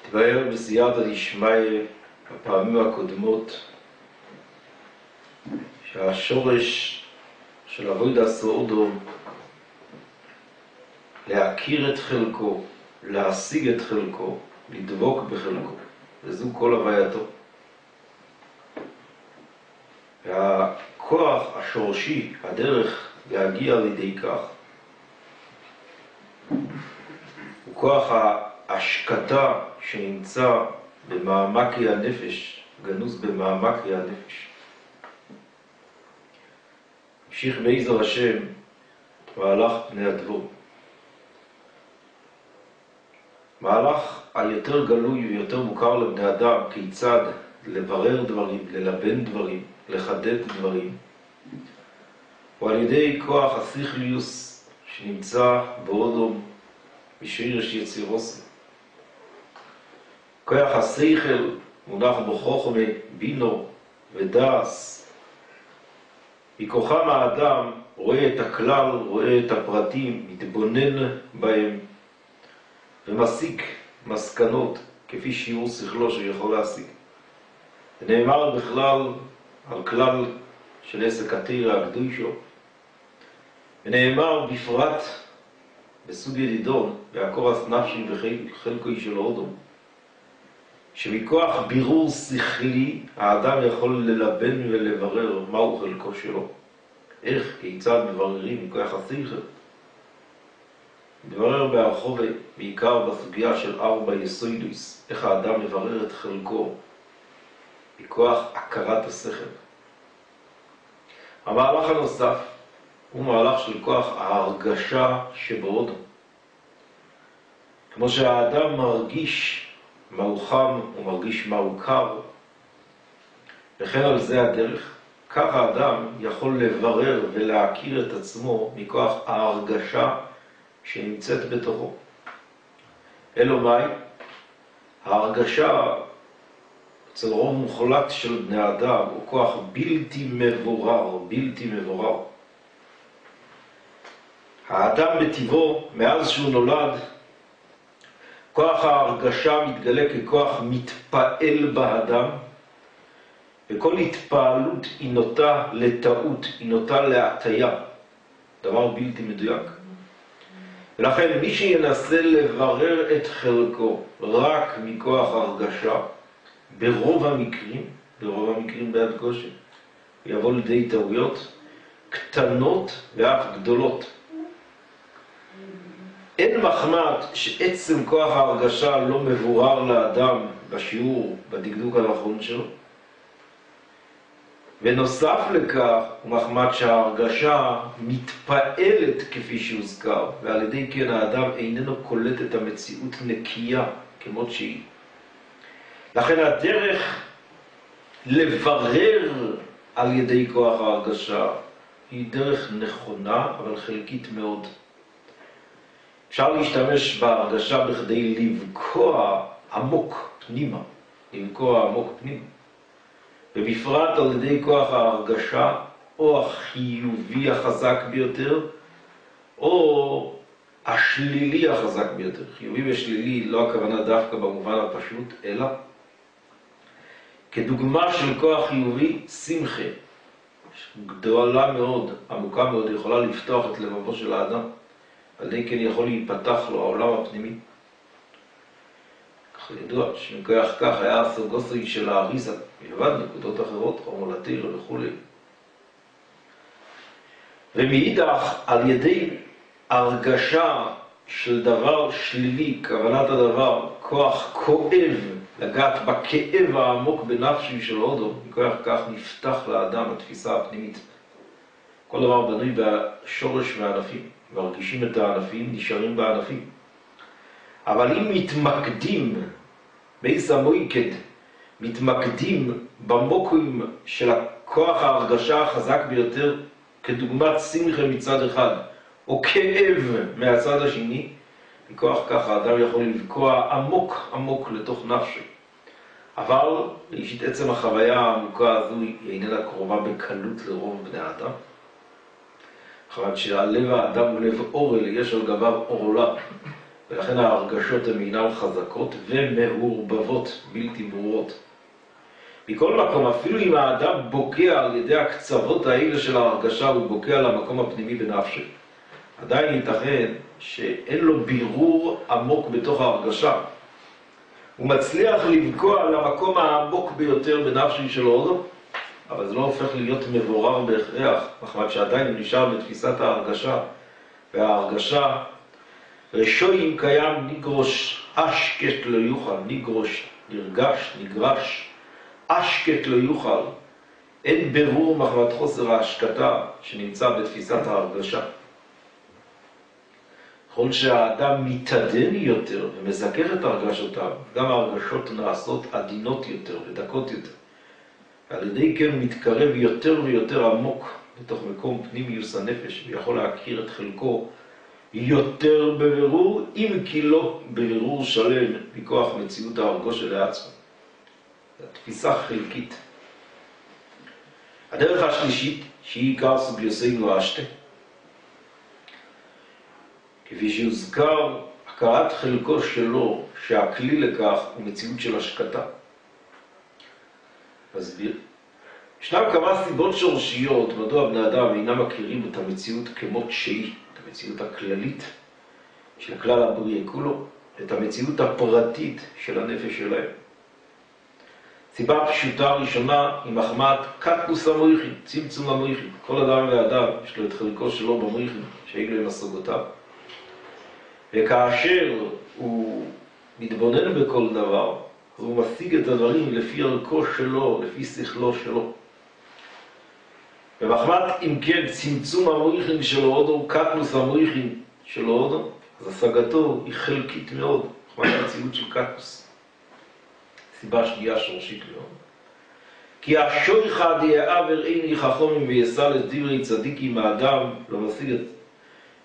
התבאר בסייעתא דשמיא בפעמים הקודמות שהשורש של עבודת סעודו להכיר את חלקו, להשיג את חלקו, לדבוק בחלקו, וזו כל הווייתו. והכוח השורשי, הדרך להגיע לידי כך, הוא כוח ההשקטה שנמצא במעמקי הנפש, גנוז במעמקי הנפש. המשיך בעזר השם מהלך פני הדבור. מהלך היותר גלוי ויותר מוכר לבני אדם, כיצד לברר דברים, ללבן דברים, לחדד דברים, הוא על ידי כוח השכליוס שנמצא באודום בשרש יצירוסי. כוח השכל מונח בחוכמה, בינו ודעס. מכוחם האדם רואה את הכלל, רואה את הפרטים, מתבונן בהם ומסיק מסקנות כפי שיעור שכלו שיכול להסיק. נאמר בכלל על כלל של עסק התירא הקדושו, ונאמר בפרט בסוג ידידון והקורס נפשי וחלקוי של אודום, שמכוח בירור שכלי האדם יכול ללבן ולברר מהו חלקו שלו. איך, כיצד מבררים מכוח השכל? מברר בהרחוב בעיקר בסוגיה של 4 יסודות, איך האדם מברר את חלקו מכוח הכרת השכל. המהלך הנוסף הוא מהלך של כוח ההרגשה שבאודו. כמו שהאדם מרגיש מהו חם, הוא מרגיש מהו קר, וכן על זה הדרך. כך האדם יכול לברר ולהכיר את עצמו מכוח ההרגשה שנמצאת בתוכו. אלו מהי? ההרגשה אצל רוב מוחלט של בני אדם הוא כוח בלתי מבורר, בלתי מבורר. האדם בטבעו, מאז שהוא נולד, כוח ההרגשה מתגלה ככוח מתפעל באדם, וכל התפעלות היא נוטה לטעות, היא נוטה להטיה, דבר בלתי מדויק. ולכן מי שינסה לברר את חלקו רק מכוח הרגשה, ברוב המקרים ביד גושן, יבוא לידי טעויות קטנות ואף גדולות. אין מחמת שעצם כוח ההרגשה לא מבורר לאדם בשיעור, בדקדוק הנכון שלו. ונוסף לכך, מחמת שההרגשה מתפעלת כפי שהוזכר, ועל ידי כן האדם איננו קולט את המציאות נקייה כמות שהיא. לכן הדרך לברר על ידי כוח ההרגשה היא דרך נכונה, אבל חלקית מאוד. אפשר להשתמש בהרגשה בכדי לבקוע עמוק פנימה, ובפרט על ידי כוח ההרגשה, או החיובי החזק ביותר, או השלילי החזק ביותר. חיובי ושלילי לא הכוונה דווקא במובן הפשוט, אלא כדוגמה של כוח חיובי, שמחה, גדולה מאוד, עמוקה מאוד, יכולה לפתוח את לבבו של האדם. על ידי כן יכול להיפתח לו העולם הפנימי. כך ידוע שמכוח כך היה הסוגוסי של האריזה, מלבד נקודות אחרות, אורמולתיר וכו'. ומאידך על ידי הרגשה של דבר שלילי, כוונת הדבר, כוח כואב, לגעת בכאב העמוק בנפשי של הודו, מכוח כך נפתח לאדם התפיסה הפנימית. כל דבר בנוי בשורש והענפים. מרגישים את הענפים, נשארים בענפים. אבל אם מתמקדים, בייס המויקד, מתמקדים במוקוים של הכוח ההרגשה החזק ביותר, כדוגמת שמחה מצד אחד, או כאב מהצד השני, מכוח כך האדם יכול לבקוע עמוק עמוק לתוך נפשי. אבל ראשית עצם החוויה העמוקה הזו היא איננה קרובה בקלות לרוב בני האדם. אחרת שהלב האדם הוא לב אורל, יש על גביו אורלה. ולכן ההרגשות הן אינן חזקות ומעורבבות, בלתי ברורות. מכל מקום, אפילו אם האדם בוקע על ידי הקצוות האלה של ההרגשה, הוא בוקע למקום הפנימי בנפשו, עדיין ייתכן שאין לו בירור עמוק בתוך ההרגשה. הוא מצליח לבקוע למקום העמוק ביותר בנפשי של האודו, אבל זה לא הופך להיות מבורר בהכרח, מחמת שעדיין הוא נשאר בתפיסת ההרגשה, וההרגשה רשויים קיים נגרוש אשקט לא יוכל, נגרוש, נרגש, נגרש, אשקט לא יוכל. אין ברור מחמת חוסר ההשקטה שנמצא בתפיסת ההרגשה. ככל שהאדם מתעדן יותר ומזכר את הרגשותיו, גם ההרגשות נעשות עדינות יותר ודקות יותר. על ידי כן מתקרב יותר ויותר עמוק בתוך מקום פנימיוס הנפש, ויכול להכיר את חלקו יותר בבירור, אם כי לא בבירור שלם מכוח מציאות ההרגוש לעצמו. זו תפיסה חלקית. הדרך השלישית, שהיא עיקר סוגיוסינו אשתה, כפי שהוזכר, הכרת חלקו שלו, שהכלי לכך הוא מציאות של השקטה. מסביר. ישנם כמה סיבות שורשיות מדוע בני אדם אינם מכירים את המציאות כמות שהיא, את המציאות הכללית של כלל הבריאה כולו, את המציאות הפרטית של הנפש שלהם. סיבה פשוטה ראשונה היא מחמת קטנוס המויכין, צמצום המויכין. כל אדם ואדם יש לו את חלקו שלו במויכין, שאין לו השגותיו. וכאשר הוא מתבונן בכל דבר, אז הוא משיג את הדברים לפי ערכו שלו, לפי שכלו שלו. ומחמת אם כן צמצום המויכין של האודו, קטנוס המויכין של האודו, אז השגתו היא חלקית מאוד, מחמת המציאות של קטנוס. סיבה שנייה שורשית מאוד. כי השויכה דיעבר איני חכמים ויסל את דברי צדיקים, האדם לא משיג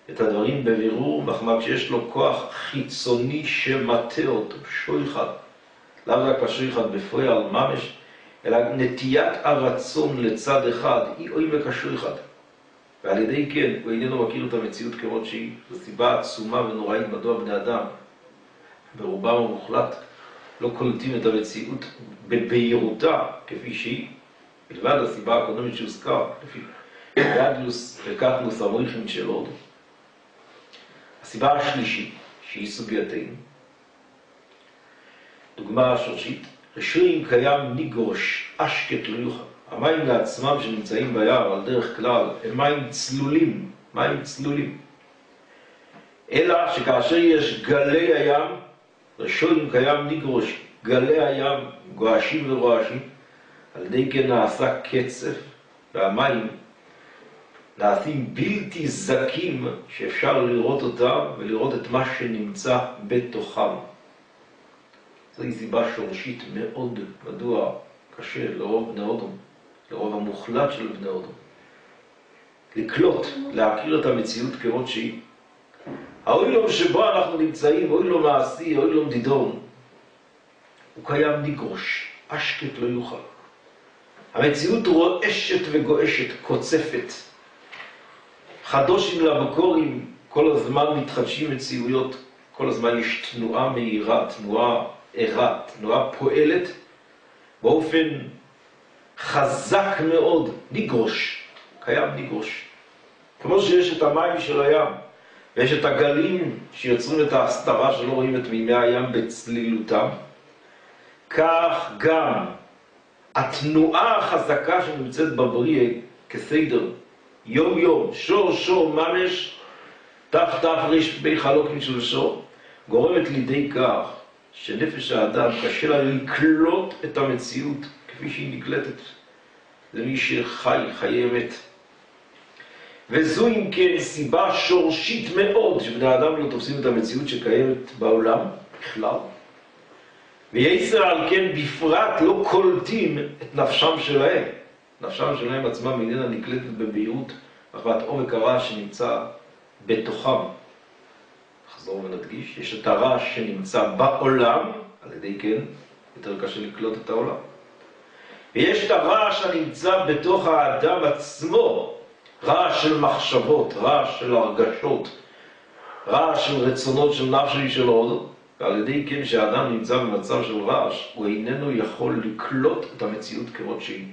את הדברים בבירור, מחמת שיש לו כוח חיצוני שמטה אותו, שויכה. לאו רק השויכה בפועל ממש, אלא נטיית הרצון לצד אחד, היא עומק השויכה. ועל ידי כן, הוא איננו מכיר את המציאות כמות שהיא. זו סיבה עצומה ונוראית מדוע בני אדם, ברובם המוחלט, לא קולטים את המציאות בבהירותה כפי שהיא, בלבד הסיבה האקונומית שהוזכר, לפי גדלוס וקטנוס המויכין של הודו. הסיבה השלישית, שהיא סוגייתנו, דוגמה שורשית, רשויים קיים ניגרוש, אשקט לא יוכל. המים לעצמם שנמצאים ביער על דרך כלל הם מים צלולים, מים צלולים. אלא שכאשר יש גלי הים, רשויים קיים ניגרוש, גלי הים גועשים ורועשים, על ידי כן נעשה קצף, והמים נעשים בלתי זקים שאפשר לראות אותם ולראות את מה שנמצא בתוכם. זוהי סיבה שורשית מאוד, מדוע קשה לרוב בני אדם, לרוב המוחלט של בני אדם, לקלוט, להכיר את המציאות כמות שהיא. האוילום שבו אנחנו נמצאים, אוילום מעשי, אוילום דידון, הוא קיים ניגרוש, אשקט לא יוכל. המציאות רועשת וגועשת, קוצפת. חדושים לבקורים, כל הזמן מתחדשים מציאויות, כל הזמן יש תנועה מהירה, תנועה ערה, תנועה פועלת, באופן חזק מאוד, ניגרוש, קיים ניגרוש. כמו שיש את המים של הים, ויש את הגלים שיוצרים את ההסתרה שלא רואים את מימי הים בצלילותם, כך גם התנועה החזקה שנמצאת בבריאה כסדר, יום יום, שור שור ממש, תף תף ריש בי חלוקים של שור, גורמת לידי כך שנפש האדם קשה לה לקלוט את המציאות כפי שהיא נקלטת. זה מי שחי, חיי אמת. וזו אם כן סיבה שורשית מאוד שבני האדם לא תופסים את המציאות שקיימת בעולם בכלל. ויצר על כן בפרט לא קולטים את נפשם שלהם. נפשם שלהם עצמם איננה נקלטת בבהירות, מחמת עומק הרעש שנמצא בתוכם. נחזור ונדגיש, יש את הרעש שנמצא בעולם, על ידי כן יותר קשה לקלוט את העולם. ויש את הרעש הנמצא בתוך האדם עצמו, רעש של מחשבות, רעש של הרגשות, רעש של רצונות של נפשי של הודו, ועל ידי כן שהאדם נמצא במצב של רעש, הוא איננו יכול לקלוט את המציאות כמות שהיא.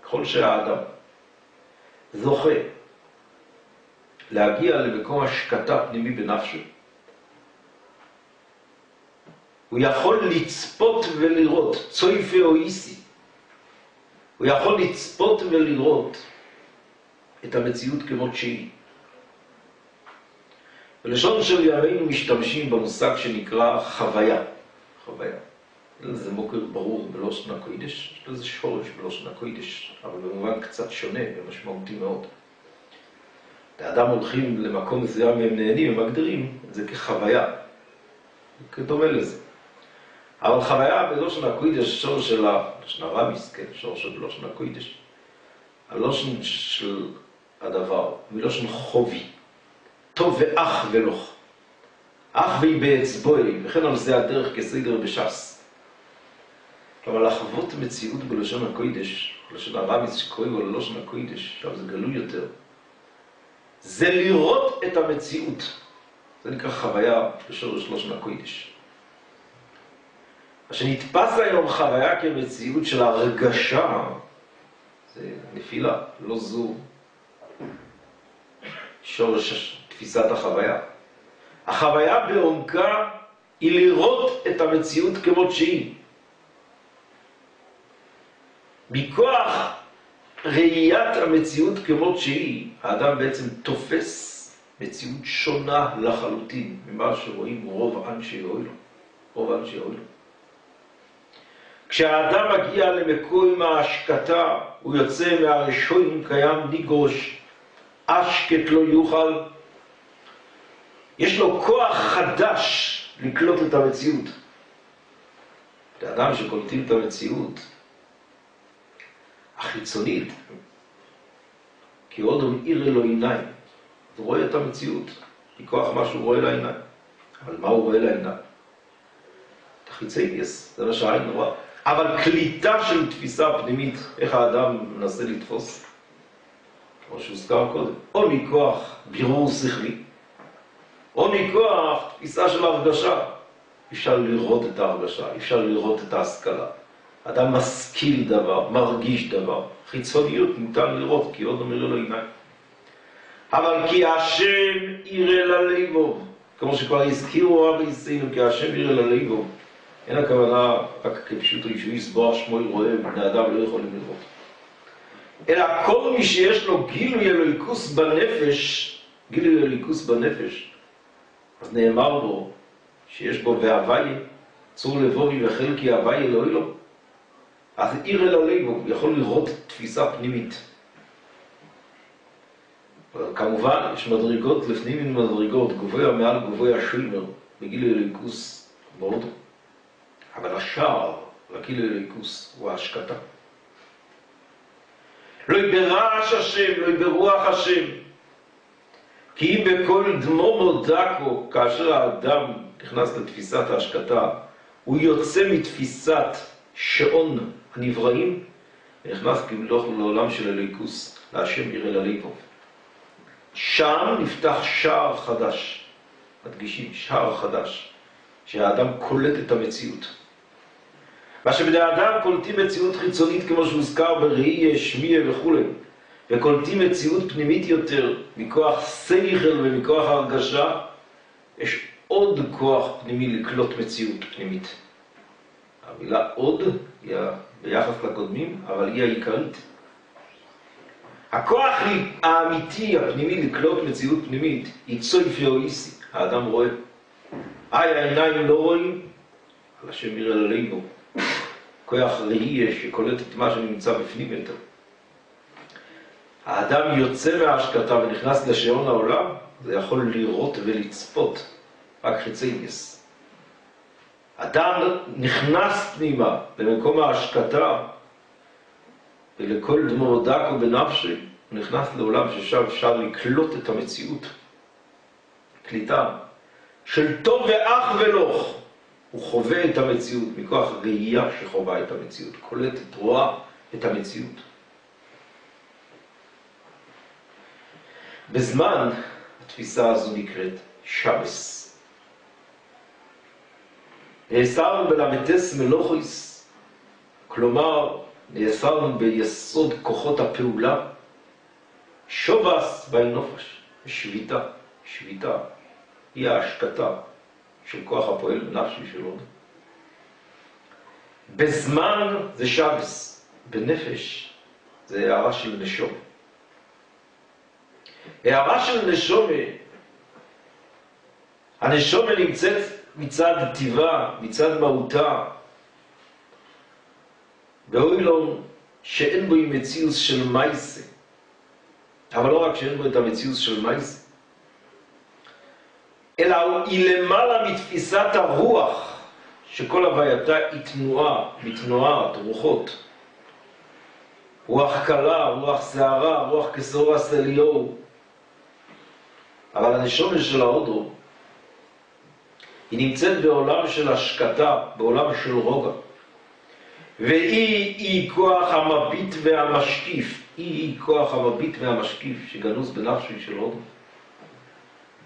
ככל שהאדם זוכה להגיע למקום השקטה פנימי בנפשו, הוא יכול לצפות ולראות, צויפה או איסי, הוא יכול לצפות ולראות את המציאות כמות שהיא. בלשון של ימינו משתמשים במושג שנקרא חוויה. חוויה. זה מוקר ברור בלושן הקודש, יש לזה שורש בלושן הקודש, אבל במובן קצת שונה ומשמעותי מאוד. האדם הולכים למקום מסוים והם נהנים, הם מגדירים את זה כחוויה, כדומה לזה. אבל חוויה בלושן הקודש, שורש של לשון הרמיס, כן, שורש של בלושן הקודש, הלושן של הדבר, מלושן חובי, טוב ואח ולוך. אח והיא באצבוי, וכן על זה הדרך כסדר בש"ס. אבל לחוות מציאות בלשון הקודש, בלשון הרמיס שקוראים לו ללושן הקודש, עכשיו זה גלוי יותר, זה לראות את המציאות. זה נקרא חוויה בשורש לשון הקודש. מה שנתפס היום חוויה כמציאות של הרגשה, זה נפילה, לא זו שורש תפיסת החוויה. החוויה בעומקה היא לראות את המציאות כמות שהיא. מכוח ראיית המציאות כמות שהיא, האדם בעצם תופס מציאות שונה לחלוטין ממה שרואים רוב אנשי אוילו. רוב אנשי אוילו. כשהאדם מגיע למקום ההשקטה, הוא יוצא מהראשון קיים ניגוש, אשקט לא יוכל. יש לו כוח חדש לקלוט את המציאות. האדם שקולטים את המציאות החיצונית, כי עוד הוא מאיר לו עיניים, הוא רואה את המציאות, מכוח מה שהוא רואה לעיניים. אבל מה הוא רואה לעיניים? את החיצייניס, זה מה שהעין רואה. אבל קליטה של תפיסה פנימית, איך האדם מנסה לתפוס, כמו שהוזכר קודם, או מכוח בירור שכלי, או מכוח תפיסה של הרגשה. אפשר לראות את ההרגשה, אפשר לראות את ההשכלה. אדם משכיל דבר, מרגיש דבר. חיצוניות ניתן לראות, כי עוד אומר לו עיניים. אבל כי השם יראה ללבוב, כמו שכבר הזכירו רבי ישראל, כי השם יראה ללבוב, אין הכוונה רק כפשוט שהוא יסבור שמו רואה, בני אדם לא יכולים לראות. אלא כל מי שיש לו גילוי אלוהיקוס בנפש, גילוי אלוהיקוס בנפש, אז נאמר בו שיש בו והווי, צור לבובי וחלקי הווי אלוהי לו, אז עיר אל הלב, הוא יכול לראות תפיסה פנימית. כמובן, יש מדרגות לפנים מדרגות, גבוה מעל גבוה שילמר, בגילוי אלוהיקוס מאוד. אבל השער לגילוי אלוהיקוס הוא ההשקטה. לא ברעש השם, לא ברוח השם. כי אם בכל דמו דקו, כאשר האדם נכנס לתפיסת ההשקטה, הוא יוצא מתפיסת שעון הנבראים, ונכנס כמלוך לעולם של אלוהיקוס, להשם יראה ללבוב. שם נפתח שער חדש, מדגישים, שער חדש, שהאדם קולט את המציאות. מה שבני האדם קולטים מציאות חיצונית כמו שהוזכר בראי, שמיע וכו', וקולטים מציאות פנימית יותר, מכוח שכל ומכוח הרגשה, יש עוד כוח פנימי לקלוט מציאות פנימית. המילה עוד היא ביחס לקודמים, אבל היא העיקרית. הכוח האמיתי, הפנימי, לקלוט מציאות פנימית, היא צויפה או איסי. האדם רואה. העיניים לא רואים, על השם יראה ללבוב. כוח ראי שקולט את מה שנמצא בפנים יותר. האדם יוצא מההשקטה ונכנס לשעון העולם, זה יכול לראות ולצפות, רק חיצייניס. אדם נכנס פנימה למקום ההשקטה, ולכל דמו דקו בנפשי, הוא נכנס לעולם ששם אפשר לקלוט את המציאות. קליטה של טוב ואח ולוך. הוא חווה את המציאות מכוח ראייה שחווה את המציאות, קולטת, רואה את המציאות. בזמן התפיסה הזו נקראת שבס. נאסרנו בלמתס מלוכויס, כלומר נאסרנו ביסוד כוחות הפעולה, שובס באינופש, שביתה. שביתה היא ההשקטה של כוח הפועל בנפשי שלנו. בזמן זה שבס, בנפש זה הערה של נשום. הערה של נשום, הנשום נמצאת מצד טבעה, מצד מהותה, באוילום שאין בו מציאות של מייסה, אבל לא רק שאין בו את המציאות של מייסה, אלא היא למעלה מתפיסת הרוח, שכל הווייתה היא תנועה, מתנועת רוחות. רוח קלה, רוח שערה, רוח כסורה סליו. אבל הנשום של ההודו, היא נמצאת בעולם של השקטה, בעולם של רוגע. והיא כוח המביט והמשקיף. היא כוח המביט והמשקיף שגנוז בנפשי של הודו.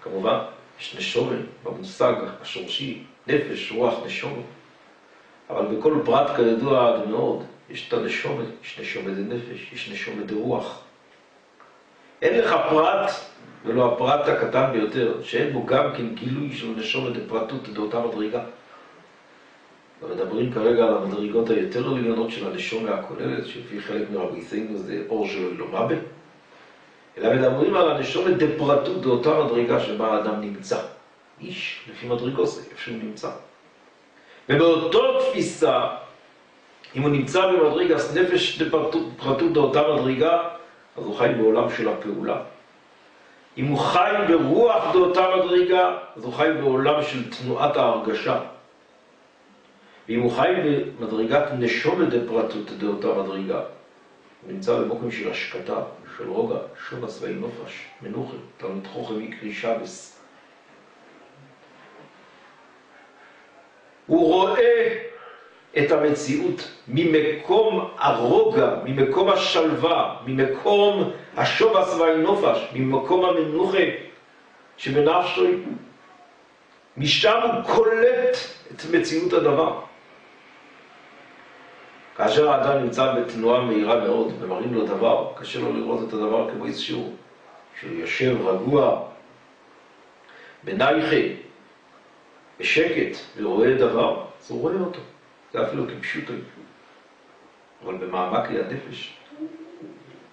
כמובן, יש נשומת במושג השורשי, נפש, רוח, נשומת. אבל בכל פרט כידוע עד מאוד, יש את הנשומת, יש נשומת נפש, יש נשומת רוח. אין לך פרט, ולא הפרט הקטן ביותר, שאין בו גם כן גילוי של נשומת פרטות באותה מדרגה. ומדברים כרגע על המדרגות היותר עליונות של הנשומת הכוללת, שלפי חלק מרביסינו זה אור שלו אילומבה. אלא מדברים על הנשומת דפרטות באותה מדרגה שבה האדם נמצא. איש, לפי מדרגו זה, איפה שהוא נמצא. ובאותו תפיסה, אם הוא נמצא במדרגה נפש דפרטות באותה מדרגה, אז הוא חי בעולם של הפעולה. אם הוא חי ברוח באותה מדרגה, אז הוא חי בעולם של תנועת ההרגשה. ואם הוא חי במדרגת נשומת דפרטות באותה מדרגה, הוא נמצא במקום של השקטה, של רוגע, שובס ואינופש, מנוחם, תלמיד חוכם יקרי שבס. הוא רואה את המציאות ממקום הרוגע, ממקום השלווה, ממקום השובס והאינופש, ממקום המנוחה שבנפשו. משם הוא קולט את מציאות הדבר. כאשר האדם נמצא בתנועה מהירה מאוד ומראים לו דבר, קשה לו לראות את הדבר כמו איזשהו, שהוא יושב רגוע, בנייחה, בשקט, ורואה דבר, אז הוא רואה אותו. זה אפילו כפשוטו. אבל במעמק ליד נפש,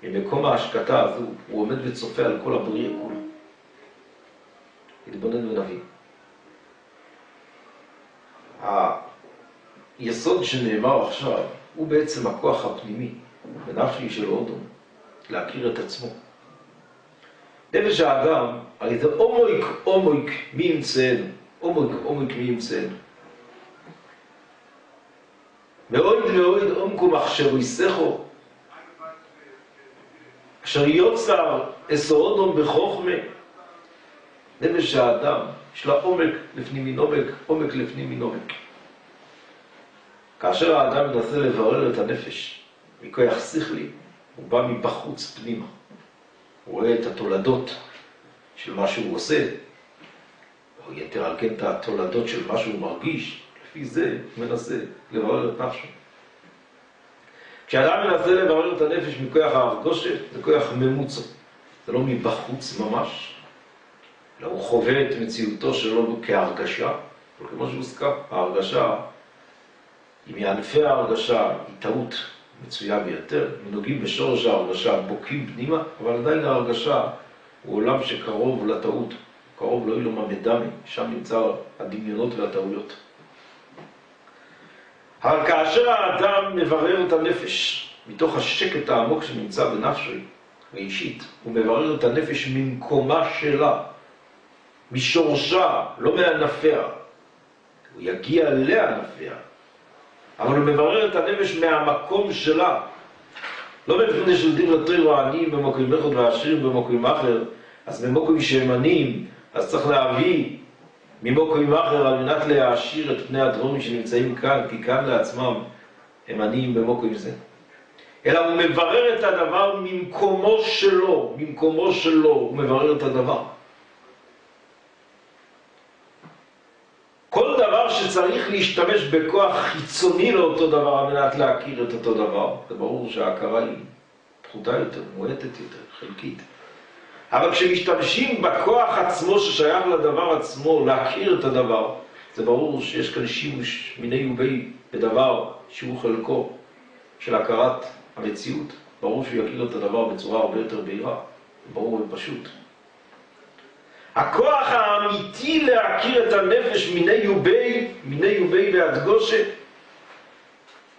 ממקום ההשקטה הזו, הוא עומד וצופה על כל הבריאה כולה. התבונן ונביא. היסוד שנאמר עכשיו, הוא בעצם הכוח הפנימי, בנפשי של הודו, להכיר את עצמו. נפש האדם, הרי זה עומק מי ימצאנו, עומק מי ימצאנו. מאוד מאוד עומקו מחשבו יסכו, אשר יוצר אסורודום בחוכמה. נפש האדם, יש לה עומק לפנים מן עומק, עומק לפנים מן עומק. כאשר האדם מנסה לברר את הנפש, מכוח שכלי, הוא בא מבחוץ פנימה. הוא רואה את התולדות של מה שהוא עושה, או יתר על כן את התולדות של מה שהוא מרגיש, לפי זה הוא מנסה לברר את נפשו. כשאדם מנסה לברר את הנפש מכוח ההרגושה, זה כוח ממוצע. זה לא מבחוץ ממש, אלא הוא חווה את מציאותו שלו כהרגשה, אבל כמו שהוזכר, ההרגשה, אם מענפי ההרגשה היא טעות מצויה ביותר, מנוגעים בשורש ההרגשה, בוקעים פנימה, אבל עדיין ההרגשה הוא עולם שקרוב לטעות, קרוב לא אילום המדמי, שם נמצא הדמיונות והטעויות. אבל כאשר האדם מברר את הנפש, מתוך השקט העמוק שנמצא בנפשו, האישית, הוא מברר את הנפש ממקומה שלה, משורשה, לא מענפיה. הוא יגיע לענפיה, אבל הוא מברר את הנפש מהמקום שלה. לא בפני של דין לתרא העניים במקום אחד והעשירים במקום אחר, אז במקום שהם עניים, אז צריך להביא ממקום אחר על מנת להעשיר את פני הדרומים שנמצאים כאן, כי כאן לעצמם הם עניים במקום זה. אלא הוא מברר את הדבר ממקומו שלו, הוא מברר את הדבר. להשתמש בכוח חיצוני לאותו דבר על מנת להכיר את אותו דבר. זה ברור שההכרה היא פחותה יותר, מועטת יותר, חלקית. אבל כשמשתמשים בכוח עצמו ששייך לדבר עצמו, להכיר את הדבר, זה ברור שיש כאן שימוש מיני ובי בדבר שהוא חלקו של הכרת המציאות. ברור שהוא יכיר את הדבר בצורה הרבה יותר בהירה, ברור ופשוט. הכוח האמיתי להכיר את הנפש מיני ובי והדגושה,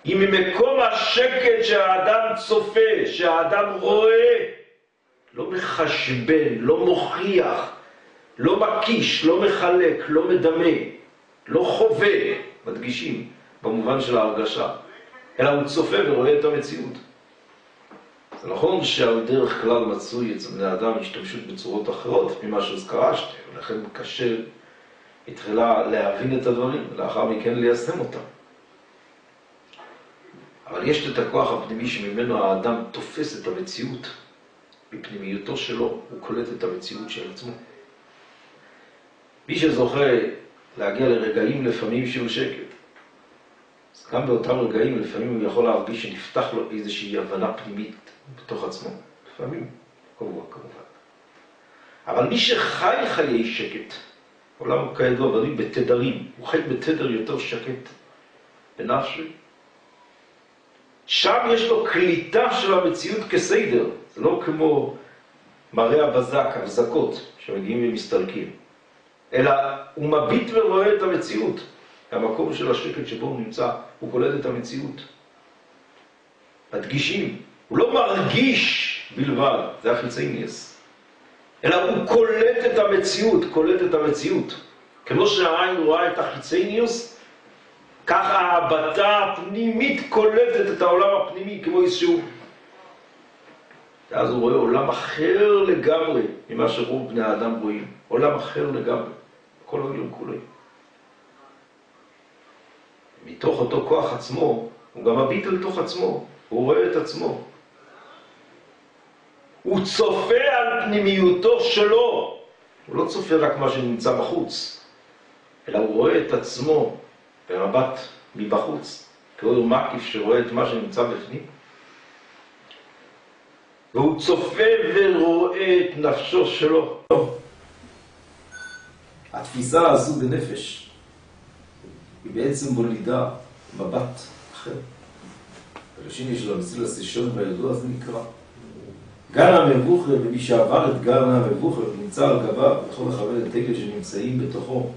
היא ממקום השקט שהאדם צופה, שהאדם רואה, לא מחשבן, לא מוכיח, לא מקיש, לא מחלק, לא מדמה, לא חווה, מדגישים, במובן של ההרגשה, אלא הוא צופה ורואה את המציאות. זה נכון שעל דרך כלל מצוי אצל בני האדם השתמשות בצורות אחרות ממה שהזכרשתי, ולכן קשה התחילה להבין את הדברים, ולאחר מכן ליישם אותם. אבל יש את הכוח הפנימי שממנו האדם תופס את המציאות. בפנימיותו שלו הוא קולט את המציאות של עצמו. מי שזוכה להגיע לרגעים לפעמים של שקט, אז גם באותם רגעים לפעמים הוא יכול להרגיש שנפתח לו איזושהי הבנה פנימית בתוך עצמו. לפעמים, כמובן. אבל מי שחי חיי שקט, עולם כידוע בנוי בתדרים, הוא חי בתדר יותר שקט בנפשי, שם יש לו קליטה של המציאות כסדר. זה לא כמו מראה הבזק, הבזקות, שמגיעים ומסתלקים. אלא הוא מביט ורואה את המציאות. המקום של השקט שבו הוא נמצא, הוא קולט את המציאות. הדגישים. הוא לא מרגיש בלבד, זה החיצייניאס. אלא הוא קולט את המציאות. כמו שהעין רואה את החיצייניוס, ככה ההבטה הפנימית קולטת את העולם הפנימי כמו איזשהו. ואז הוא רואה עולם אחר לגמרי ממה שרוב בני האדם רואים. עולם אחר לגמרי. כל העולם כולו. מתוך אותו כוח עצמו, הוא גם מביט אל תוך עצמו. הוא רואה את עצמו. הוא צופה על פנימיותו שלו. הוא לא צופה רק מה שנמצא בחוץ, אלא הוא רואה את עצמו במבט מבחוץ, כאור מקיף שרואה את מה שנמצא בפנים. והוא צופה ורואה את נפשו שלו. התפיסה הזו בנפש היא בעצם מולידה מבט אחר. בראשין של המסיל הסישון והידוע זה נקרא גן המבוכר, ומי שעבר את גן המבוכר נמצא על גביו יכול לכוון את תגל שנמצאים בתוכו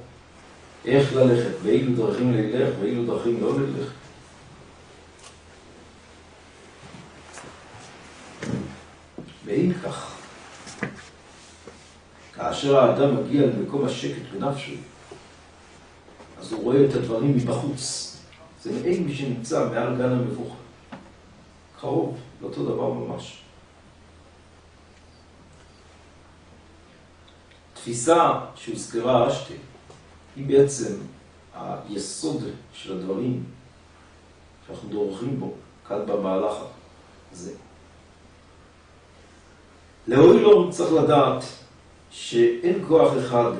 איך ללכת, ואילו דרכים ללך, ואילו דרכים לא ללך. ואין כך, כאשר האדם מגיע למקום השקט בנפשו, אז הוא רואה את הדברים מבחוץ. זה מעין מי שנמצא מעל גן המבוכר. קרוב, לאותו דבר ממש. תפיסה שהוזכרה אשתי, היא בעצם היסוד של הדברים שאנחנו דורכים בו כאן במהלך הזה. לאוילום צריך לדעת שאין כוח אחד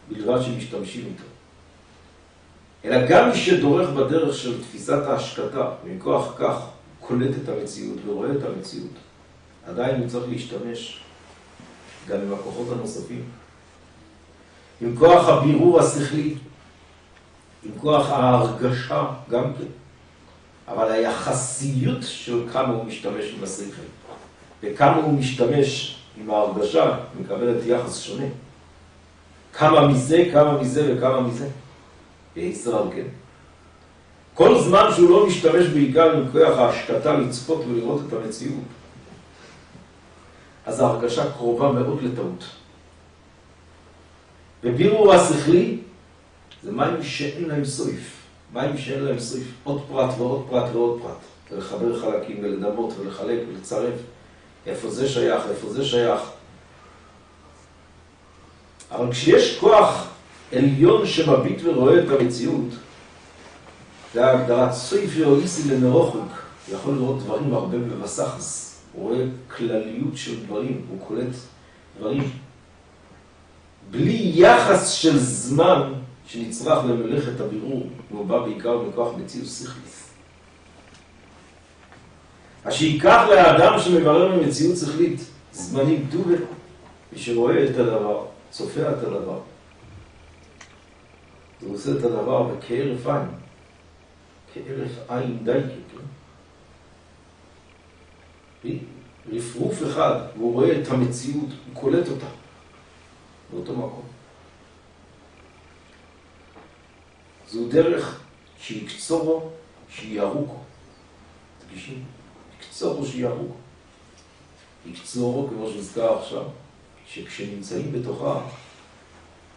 בלבד שמשתמשים איתו. אלא גם מי שדורך בדרך של תפיסת ההשקטה, ומכוח כך קולט את המציאות ורואה את המציאות, עדיין הוא צריך להשתמש גם עם הכוחות הנוספים. עם כוח הבירור השכלי, עם כוח ההרגשה גם כן. אבל היחסיות של כמה הוא משתמש עם השכל, וכמה הוא משתמש עם ההרגשה, מקבלת יחס שונה. כמה מזה, כמה מזה וכמה מזה. בישראל כן. כל זמן שהוא לא משתמש בעיקר עם כוח ההשקטה לצפות ולראות את המציאות, אז ההרגשה קרובה מאוד לטעות. ובירור השכלי זה מים שאין להם סויף. מים שאין להם סויף. עוד פרט ועוד פרט ועוד פרט. ולחבר חלקים ולדמות ולחלק ולצרף. איפה זה שייך, איפה זה שייך. אבל כשיש כוח עליון שמביט ורואה את המציאות, זה ההגדרת סויף יאויסי למרוחק. הוא יכול לראות דברים הרבה בבסחס. הוא רואה כלליות של דברים, הוא קולט דברים. בלי יחס של זמן שנצרך למלאכת הבירור, והוא בא בעיקר מכוח מציאות שכלית. אז שייקח לאדם שמברר ממציאות שכלית זמנים טובה, מי שרואה את הדבר, צופה את הדבר. הוא עושה את הדבר בכהרף עין, כהרף עין דייקה, כן? רפרוף אחד, והוא רואה את המציאות, הוא קולט אותה, באותו מקום. זו דרך שיקצורו, שיערוקו. תגישים, יקצורו, שיערוקו. יקצורו, כמו שנזכר עכשיו, שכשנמצאים בתוכה,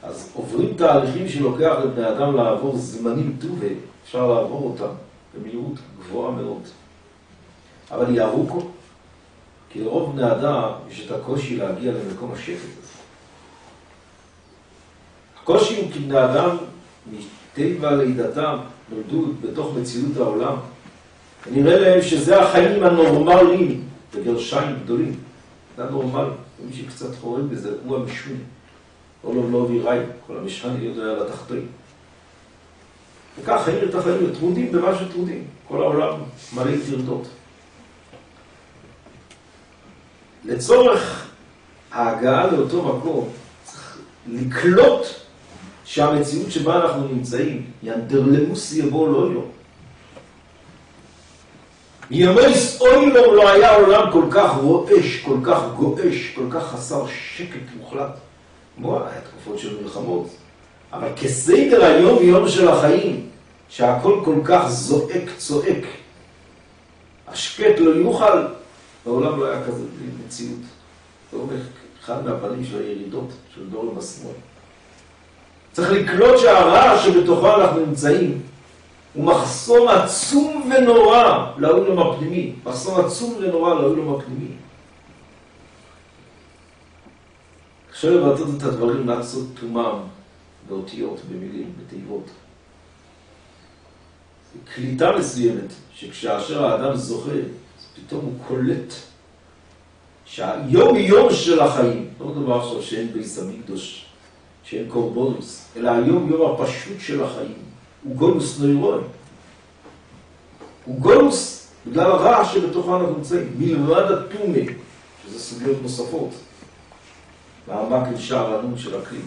אז עוברים תהליכים שלוקח לבני אדם לעבור זמנים טובה, אפשר לעבור אותם במהירות גבוהה מאוד. אבל יערוקו, כי לרוב בני אדם יש את הקושי להגיע למקום השקט הזה. הקושי הוא כי בני אדם מטבע לידתם נולדו בתוך מציאות העולם. נראה להם שזה החיים הנורמליים, בגרשיים גדולים. זה הנורמל, ומי שקצת חורג בזה הוא המשון. לא ויראי, כל המשכן יודע על התחתוי. וכך חיים את החיים, תרודים במה שתרודים. כל העולם מלא תרדות. לצורך ההגעה לאותו מקום, צריך לקלוט שהמציאות שבה אנחנו נמצאים, ינדרלמוס יבוא לא יום. ימייס אוי לא היה עולם כל כך רועש, כל כך גועש, כל כך חסר שקט מוחלט. כמו היה תקופות של מלחמות. אבל כסדר היום יום של החיים, שהכל כל כך זועק, צועק, השקט לא יוכל, בעולם לא היה כזה מציאות. זה אומר אחד מהפנים של הירידות של דור בשמאל. צריך לקלוט שהרע שבתוכו אנחנו נמצאים הוא מחסום עצום ונורא לעולם הפנימי. מחסום עצום ונורא לעולם הפנימי. קשה לבטא את הדברים לעשות תומם באותיות, במילים, בתיבות. קליטה מסוימת שכשאשר האדם זוכה, פתאום הוא קולט שהיום יום של החיים, לא דבר עכשיו שאין ביס המקדוש, שאין קורבונוס, אלא היום יום הפשוט של החיים, הוא גולוס נוירון. הוא גולוס בגלל הרע שבתוכו אנחנו נמצאים, מלבד התומה, שזה סוגיות נוספות, מעמק אל שער הנון של הכלי.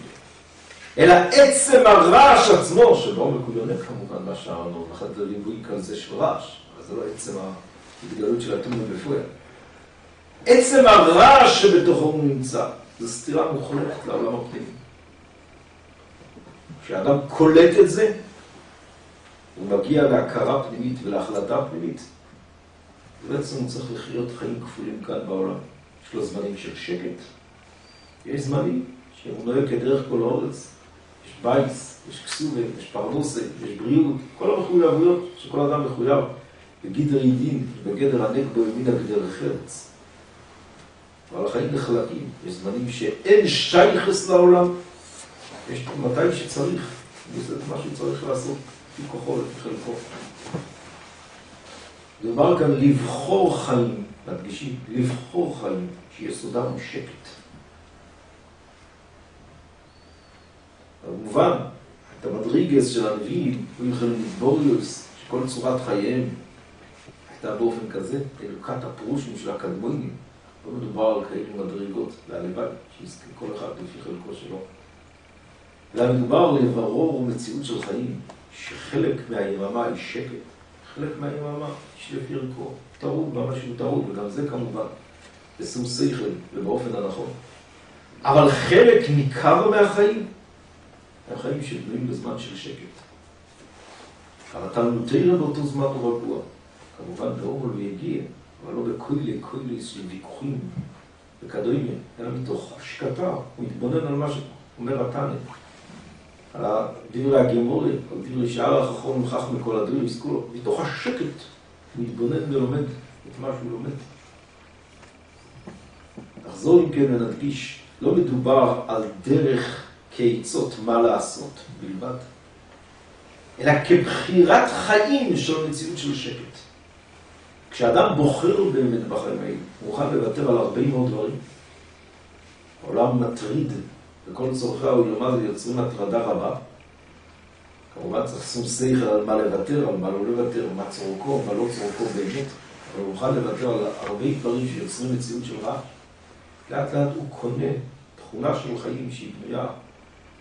אלא עצם הרעש עצמו, שלא מקויונק כמובן מהשער הנון, אחת זה ליווי כזה של רעש, אבל זה לא עצם ההתגלות של התומה בפועל. עצם הרעש שבתוכו הוא נמצא, זו סתירה מוחלטת לעולם הפנימי. כשאדם קולט את זה, הוא מגיע להכרה פנימית ולהחלטה פנימית. בעצם הוא צריך לחיות חיים כפולים כאן בעולם. יש לו זמנים של שקט. יש זמנים שהוא נוהג כדרך כל האורץ. יש בייס, יש כסובה, יש פרנוסה, יש בריאות. כל המחויבויות שכל אדם מחויב בגדר ידין, בגדר הנגבו ימין הגדר חרץ. אבל החיים נחלקים. יש זמנים שאין שייכס לעולם. יש מתי שצריך. זה מה שהוא צריך לעשות. לפי כוחו, לפי חלקו. דובר כאן לבחור חיים, מדגישים, לבחור חיים, שיסודם הוא שקט. במובן, את המדריגס של הנביאים, הוא יכול לדבוריוס, שכל צורת חייהם הייתה באופן כזה, אלוקת הפרושים של הקדמונים, לא מדובר על כאלה מדריגות, להלוואי, שיזכה כל אחד לפי חלקו שלו. אלא מדובר לברור מציאות של חיים, שחלק מהיממה היא שקט, חלק מהיממה יש לפי ערכו, טרוד, ממש הוא טרוד, וגם זה כמובן, בשום שכל ובאופן הנכון. אבל חלק ניכר מהחיים, החיים שבנויים בזמן של שקט. אבל תלמותינו באותו זמן הוא רגוע. כמובן באור לא יגיע, אבל לא בכוילי של ויכוחים וכדומה, אלא מתוך השקטה, הוא מתבונן על מה שאומר התנא. על דברי הגימורי, על דברי שער החכון מוכח מכל הדברים, כולו, מתוך השקט הוא מתבונן ולומד את מה שהוא לומד. נחזור אם כן ונדגיש, לא מדובר על דרך כעצות מה לעשות בלבד, אלא כבחירת חיים של מציאות של שקט. כשאדם בוחר באמת בחיים האלה, הוא מוכן לוותר על הרבה מאוד דברים. העולם מטריד, וכל צורכי העולמה יוצרים הטרדה רבה. כמובן צריך לעשות שכל על מה לוותר, על מה לא לוותר, מה צורכו, מה לא צורכו באמת. אבל הוא מוכן לוותר על הרבה דברים שיוצרים מציאות של רע. לאט לאט הוא קונה תכונה של חיים שהיא בנויה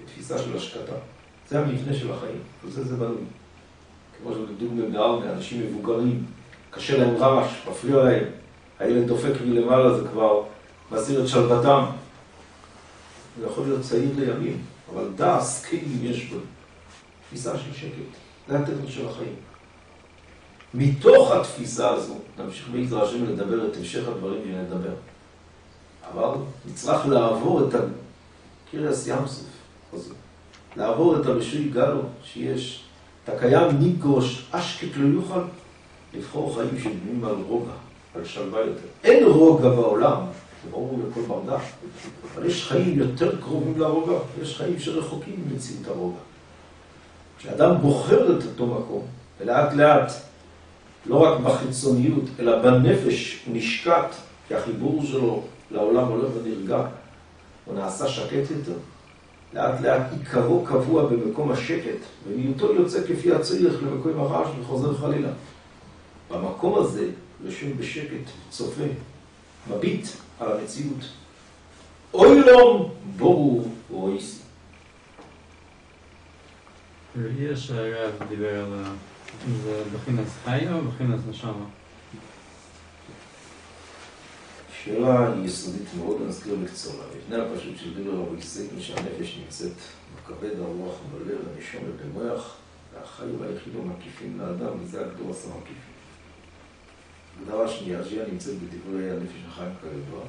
בתפיסה של השקטה. זה המבנה של החיים, זה בנוי. כמו שלדוגמה בארמיה, אנשים מבוגרים, קשה להם רעש, מפריע להם, הילד דופק מלמעלה, זה כבר מסיר את שלוותם. זה יכול להיות צעיר לימים, אבל דס, כאילו יש בו תפיסה של שקט. זה הטבע של החיים. מתוך התפיסה הזו, נמשיך בעזר השם לדבר את המשך הדברים שנדבר. אבל נצטרך לעבור את הקריאס ים סוף הזה. לעבור את הרשוי גלו שיש, את הקיים ניגוש, אשקט לא יוכל לבחור חיים שבנויים על רוגע, על שלווה יותר. אין רוגע בעולם, זה ברור לכל בר דעת, אבל יש חיים יותר קרובים לרוגע, יש חיים שרחוקים ממציאות הרוגע. כשאדם בוחר את אותו מקום, ולאט לאט, לא רק בחיצוניות, אלא בנפש נשקט, כי החיבור שלו לעולם הולך ונרגע, הוא נעשה שקט יותר. לאט לאט עיקרו קבוע במקום השקט, ומיותו יוצא כפי הצליח למקום הרעש וחוזר חלילה. במקום הזה, יושב בשקט, צופה, מביט על המציאות. אוי לום בורו ואויסי. ראייה שהרב דיבר על זה בחינס חי או בחינס נשמה? שאלה יסודית מאוד, נזכיר בקצרה. המבנה הפשוט של דיבר רבי יסק, שהנפש נמצאת בכבד הרוח בלב, הנשום ובמוח, והחיים היחידים מקיפים לאדם, וזה הגדור עשה מקיפים. הגדרה שנייה, שהיא נמצאת בדברי הנפש החיים כידוע,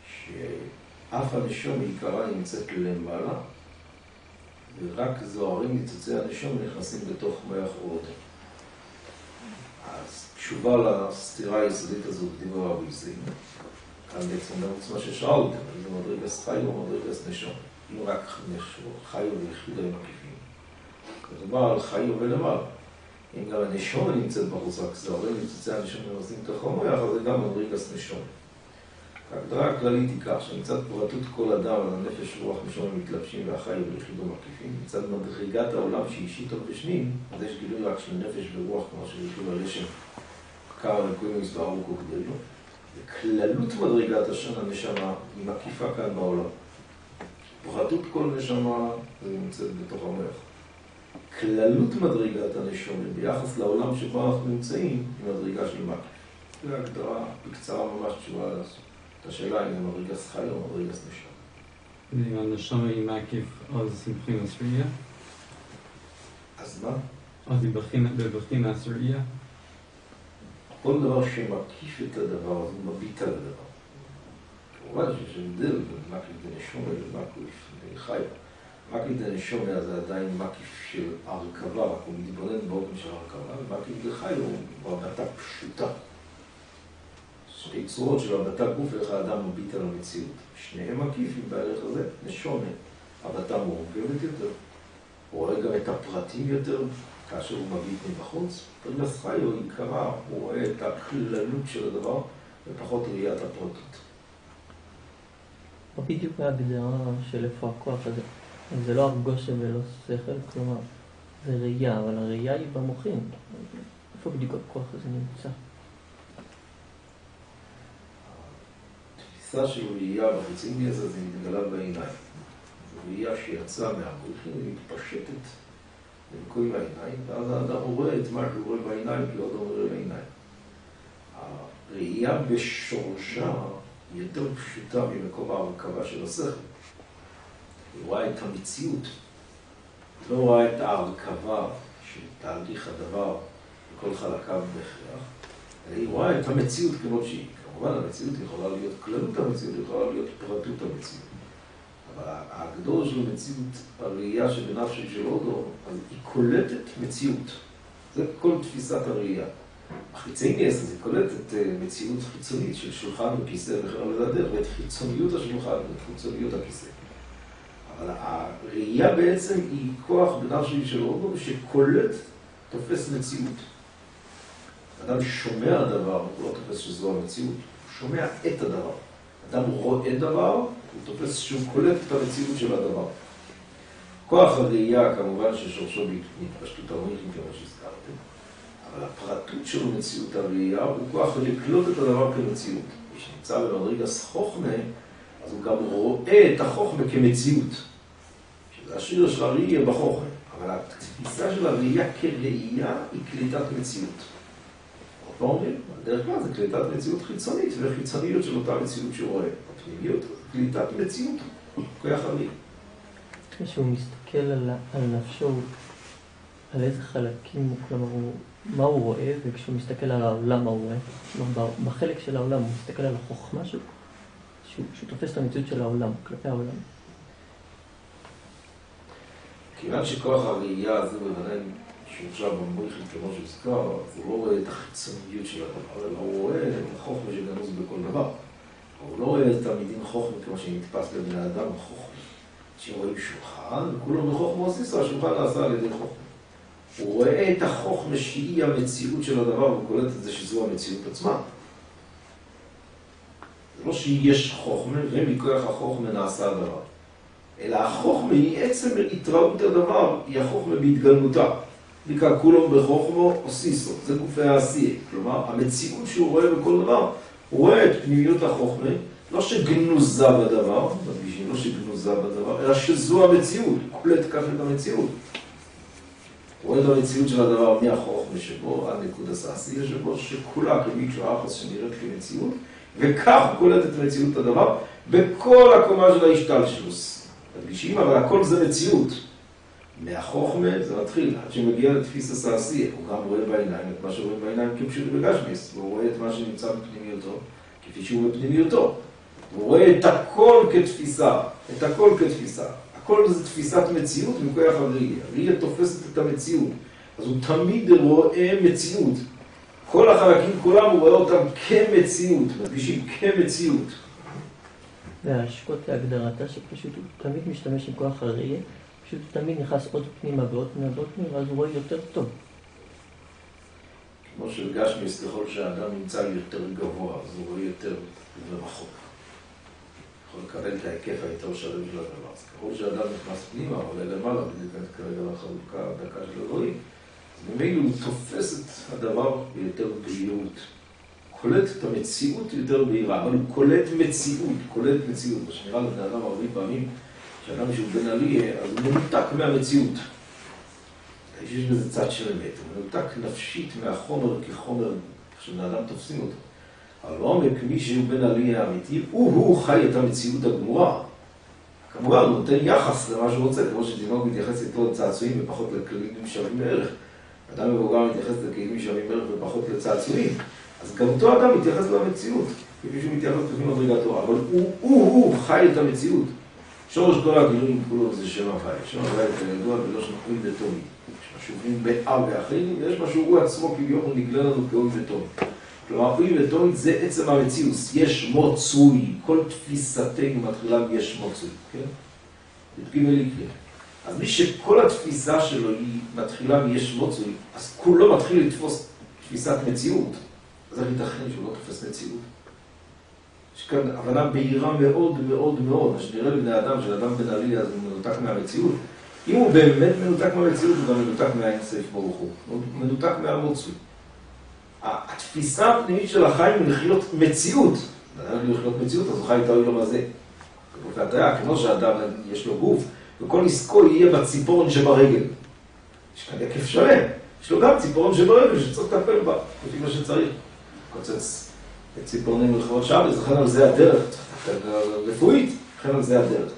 שאף הנשום בעיקרה נמצאת למעלה, ורק זוהרים ניצוצי הנשום נכנסים בתוך מוח עוד. אז תשובה לסתירה היסודית הזו בדיבור רבי יסק. כאן בעצם מה ששאלתם, זה מדרגס חי או מדרגס נשום. אם רק חי ויחיד הם מקיפים. מדובר על חי ולמעלה. אם גם הנשום נמצאת בחוץ, רק זוהרים ניצוצי הנשום נכנסים בתוך המוח, אז זה גם מדרגס נשום. ההגדרה הכללית היא כך, שמצד פרטות כל אדם על הנפש רוח נשום מתלבשים והחי ויחידו מקיפים, מצד מדרגת העולם שהיא אישית או בשנים, אז יש גילוי רק של נפש ורוח, כמו שריכוב הלשם, כמה נקויים מספר ארוך וכדי לו. וכללות מדרגת הנשמה היא מקיפה כאן בעולם. פרטות כל נשמה זה נמצאת בתוך המוח. כללות מדרגת הנשמה ביחס לעולם שבו אנחנו נמצאים היא מדרגה של מקיף. זו ההגדרה בקצרה ממש תשובה לעשות. השאלה אם זה מדרגס חי או מדרגס נשום. ואם הנשום היא מקיף, אז היא בחינס ראייה? אז מה? אז היא בבחינס ראייה? כל דבר שמקיף את הדבר, אז הוא מביט על הדבר. כמובן שיש הבדל בין מקיף דנשום למקיף חי. מקיף דנשום זה עדיין מקיף של הרכבה, רק הוא מתבונן באופן של הרכבה, ומקיף דחי הוא הבטה פשוטה. שתי צורות של הבטה גוף, איך האדם מביט על המציאות. שניהם מקיפים בערך הזה, נשום, הבטה מורכבת יותר. הוא רואה גם את הפרטים יותר, כאשר הוא מביט מבחוץ. פרנס חי הוא עיקרה, הוא רואה את הכללות של הדבר, ופחות ראיית הפרטות. לא בדיוק ההגדרה של איפה הכוח הזה. זה לא הרגושה ולא שכל, כלומר, זה ראייה, אבל הראייה היא במוחים. איפה בדיוק הכוח הזה נמצא? התפיסה של ראייה בחיצוני הזה זה מתגלה בעיניים. זו ראייה שיצאה מהמוחים ומתפשטת במקום העיניים, ואז האדם רואה את מה שהוא רואה בעיניים, כי עוד לא רואה בעיניים. הראייה בשורשה היא יותר פשוטה ממקום ההרכבה של השכל. היא רואה את המציאות, לא רואה את ההרכבה של תהליך הדבר בכל חלקיו בהכרח, אלא היא רואה את המציאות כמו שהיא. כמובן המציאות יכולה להיות כללות המציאות, יכולה להיות פרטות המציאות. אבל הגדול של המציאות, הראייה שבנפשי של הודו, אז היא קולטת מציאות. זה כל תפיסת הראייה. החיצוני הזה קולטת מציאות חיצונית של שולחן וכיסא וכן לדרך, ואת חיצוניות השולחן ואת חיצוניות הכיסא. אבל הראייה בעצם היא כוח בנפשי של הודו שקולט, תופס מציאות. אדם שומע דבר, הוא לא תופס שזו המציאות, הוא שומע את הדבר. אדם רואה דבר, הוא תופס שהוא קולט את המציאות של הדבר. כוח הראייה כמובן ששורשו בהתפשטות המוניחים כמו שהזכרתם, אבל הפרטות של מציאות הראייה הוא כוח לקלוט את הדבר כמציאות. מי שנמצא במדרגת חוכמה, אז הוא גם רואה את החוכמה כמציאות. שזה השריר של הראייה בחוכמה. אבל התפיסה של הראייה כראייה היא קליטת מציאות. מה אומרים? דרך כלל זה קליטת מציאות חיצונית, וחיצוניות של אותה מציאות שהוא רואה. הפנימיות, קליטת מציאות, כוח הראייה. כשהוא מסתכל על נפשו, על איזה חלקים, כלומר, מה הוא רואה, וכשהוא מסתכל על העולם, מה הוא רואה. כלומר, בחלק של העולם, הוא מסתכל על החוכמה שלו, שהוא תופס את המציאות של העולם, כלפי העולם. כיוון שכוח הראייה הזה בוודאי שעכשיו במויכים כמו שהזכר, אז הוא לא רואה את החיצוניות של הדבר, אלא הוא רואה את החוכמה שגנוז בכל דבר. הוא לא רואה את תלמידים חוכמה כמו שנתפס לבני האדם חוכמה. שרואים שולחן, וכולם בחוכמה עושים, השולחן נעשה על ידי חוכמה. הוא רואה את החוכמה שהיא המציאות של הדבר, והוא קולט את זה שזו המציאות עצמה. זה לא שיש חוכמה, ומכוח החוכמה נעשה הדבר. אלא החוכמה היא עצם התראות הדבר, היא החוכמה בהתגלמותה. בגלל כולם בחוכמה עושיסו, זה גופי העשייה. כלומר, המציאות שהוא רואה בכל דבר, הוא רואה את פנימיות החוכמה, לא שגנוזה בדבר, מדגישים, לא שגנוזה בדבר, אלא שזו המציאות, קולט כך את המציאות. הוא רואה את המציאות של הדבר מהחוכמה שבו, עד נקודת העשייה שבו, שכולה כמקשה האחס שנראית כמציאות, וכך הוא קולט את מציאות הדבר, בכל הקומה של ההשתלשלוס. מדגישים, אבל הכל זה מציאות. מהחוכמה זה מתחיל, עד שמגיע לתפיסת העשייה, הוא גם רואה בעיניים את מה שרואה בעיניים כפשוט בגשמיס, והוא רואה את מה שנמצא בפנימיותו, כפי שהוא בפנימיותו. הוא רואה את הכל כתפיסה, את הכל כתפיסה. הכל זה תפיסת מציאות מכוח הראייה. הראייה תופסת את המציאות, אז הוא תמיד רואה מציאות. כל החלקים כולם הוא רואה אותם כמציאות, מדגישים כמציאות. והשקות להגדרתה שפשוט הוא תמיד משתמש עם כוח הראייה, פשוט הוא תמיד נכנס עוד פנימה ועוד פנימה ועוד פנימה, ואז הוא רואה יותר טוב. כמו שגשמיס, ככל שהאדם נמצא יותר גבוה, אז הוא רואה יותר ורחוק. יכול לקבל את ההיקף היותר שלם של הדבר. אז ככל שהאדם נכנס פנימה, עולה למעלה, בדיוק כרגע לחלוקה הדקה של הדברים, אז ממילא הוא תופס את הדבר ביותר בהירות. קולט את המציאות יותר בהירה, אבל הוא קולט מציאות. מה שנראה לבני אדם הרבה פעמים, שאדם שהוא בן עליה, אז הוא מנותק מהמציאות. יש בזה צד של אמת, הוא מנותק נפשית מהחומר כחומר, כשבני אדם תופסים אותו. אבל בעומק, מי שהוא בן עליה האמיתי, הוא חי את המציאות הגמורה. כמובן, הוא נותן יחס למה שהוא רוצה, כמו שתינוק מתייחס איתו לצעצועים ופחות לכלים שווים בערך. אדם מבוגר מתייחס לכלים שווים בערך ופחות לצעצועים. אז גם אותו אדם מתייחס למציאות, כפי שהוא מתייחס לפי מדרגתו, אבל הוא חי את המציאות. שורש כל הגילויים כולו זה שם הוואי. שם הוואי כידוע בלושן אוי וטומי. יש משהו באב ואחרים, ויש משהו הוא עצמו כביכול נגלה לנו כאוי וטומי. כלומר, אוי וטומי זה עצם המציאות. יש מוצוי, כל תפיסתנו מתחילה יש מוצוי, כן? תתקים וליקריא. אז מי שכל התפיסה שלו היא מתחילה מיש מוצוי, אז כולו מתחיל לתפוס תפיסת מציאות. אז איך ייתכן שהוא לא תופס מציאות? יש כאן הבנה בהירה מאוד מאוד מאוד, שנראה לבני אדם, שלאדם בן עליה אז הוא מנותק מהמציאות. אם הוא באמת מנותק מהמציאות, הוא גם מנותק מהאינסוף ברוך הוא. הוא מנותק מהמוצוי. התפיסה הפנימית של החיים היא לחיות מציאות. אדם לחיות מציאות, אז הוא חי את העולם הזה. כמו שאדם יש לו גוף, וכל עסקו יהיה בציפורן שברגל. יש כאן יקף שלם. יש לו גם ציפורן שברגל שצריך לטפל בה, לפי מה שצריך. קוצץ את ציפורנים מלכבות שבס, לכן על זה הדרך, רפואית, לכן על זה הדרך.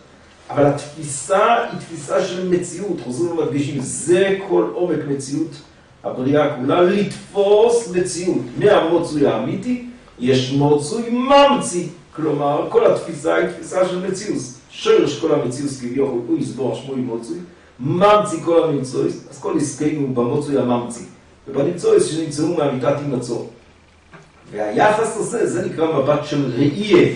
אבל התפיסה היא תפיסה של מציאות, חוזרים ומדגישים, זה כל עומק מציאות הבריאה כולה, לתפוס מציאות. מהמוצוי האמיתי, יש מוצוי ממציא, כלומר, כל התפיסה היא תפיסה של מציאות. שרש כל המציאות כביכול, הוא יסבור שמוי מוצוי, ממציא כל הממצוי, אז כל עסקנו במוצוי הממציא. ובנמצוי שנמצאו מהמיטת תימצוא. והיחס הזה, זה נקרא מבט של ראייה.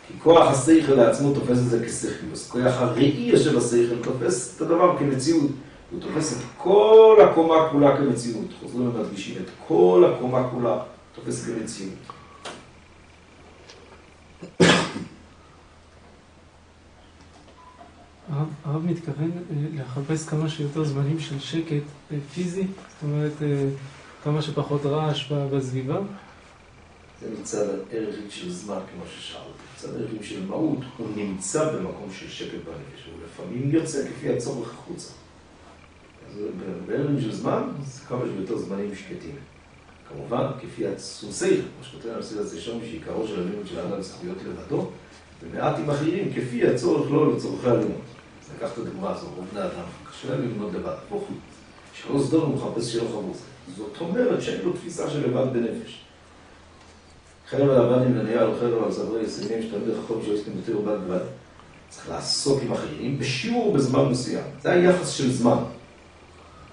כי כוח השכל לעצמו תופס את זה כשכלוס. כוח הראייה של השכל תופס את הדבר כמציאות. הוא תופס את כל הקומה כולה כמציאות. חוזרים ומדגישים את כל הקומה כולה תופס כמציאות. הרב מתכוון לחפש כמה שיותר זמנים של שקט פיזי, זאת אומרת כמה שפחות רעש בסביבה. זה מצד הערכים של זמן, כמו ששאלתי. מצד הערכים של מהות, הוא נמצא במקום של שקט בנפש, הוא לפעמים יוצא כפי הצורך החוצה. אז בערכים של זמן, זה כמה שיותר זמנים שקטים. כמובן, כפי הסוסי, כמו שכותב הנושא הזה שם, שעיקרו של הלימוד של האדם צריך להיות לבדו, ומעטים אחרים, כפי הצורך לא לצורכי הלימוד. אז לקחת את הדוגמה הזו, רוב בני אדם, קשה להם ללמוד לבד, הפוך, שלא סדור הוא מחפש שלא חבוץ. זאת אומרת שאין לו תפיסה של לבד בנפש. חרב על הבנים לנייר, או חרב על סברי יסמים, שתלמידי חכם שעוסקים יותר בד בד. צריך לעסוק עם אחרים בשיעור בזמן מסוים. זה היחס של זמן.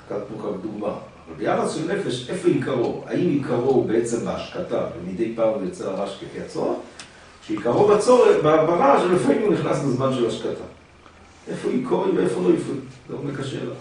לקחת פה כדוגמה. אבל ביחס של נפש, איפה עיקרו? האם עיקרו הוא בעצם בהשקטה, ומדי פעם הוא יוצא הרעש כפי הצורך? שעיקרו ברעש, ולפעמים הוא נכנס לזמן של השקטה. איפה עיקורי ואיפה לא יפוי? זה עומק השאלה.